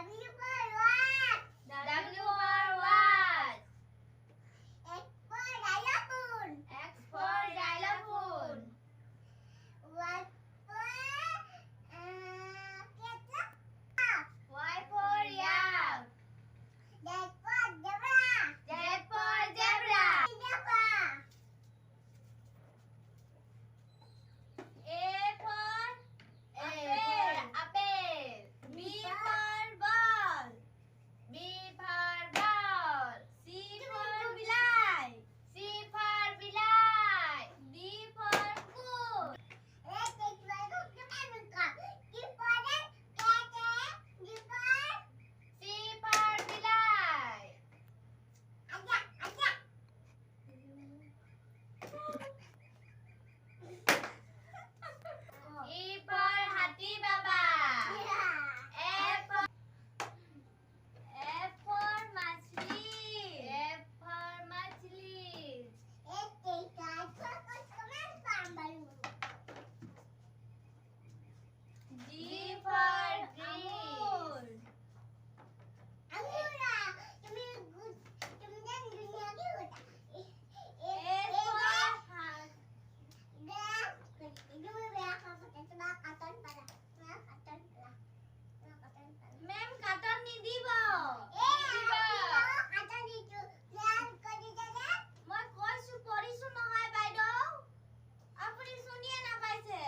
W for what? X for xylophone. X for xylophone. Y for ketchup. Y for yak. Z for zebra. Z for zebra. A for apple. B for ball. B for ball. C for bilai. C for bilai. D for cool. C for bilai. E for hathi baba. F for machli. F for machli. G for green. Ma'am কাটন নিদিব মই কৈছো পঢ়িছো নহয় বাইদেউ আপুনি শুনিয়ে নাপাইছে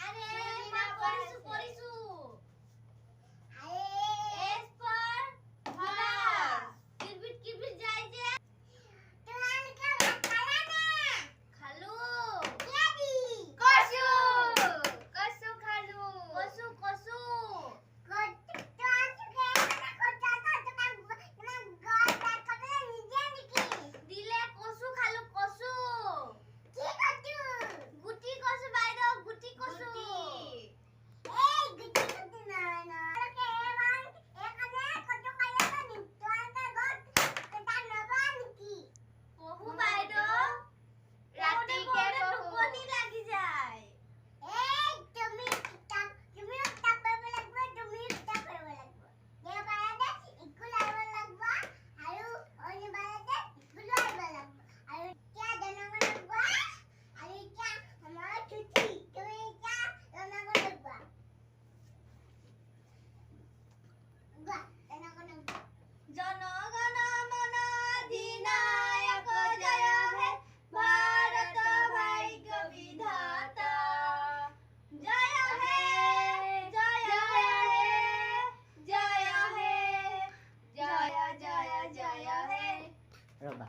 আরে মই পঢ়িছো S for horse কিরবিট যাই যে খালু কসু খালু কসু দিলে কসু খালু কসু গুটি কসু বাইদেউ গুটি কসু পহু বাইদেউ ৰাতিকে টোপনি লাগি যায় জনগণ মন অধিনায়ক জয় হে ভারত ভাগ্য বিধাতা জয় হে জয় হে জয় হে জয় জয় জয় হে Raba.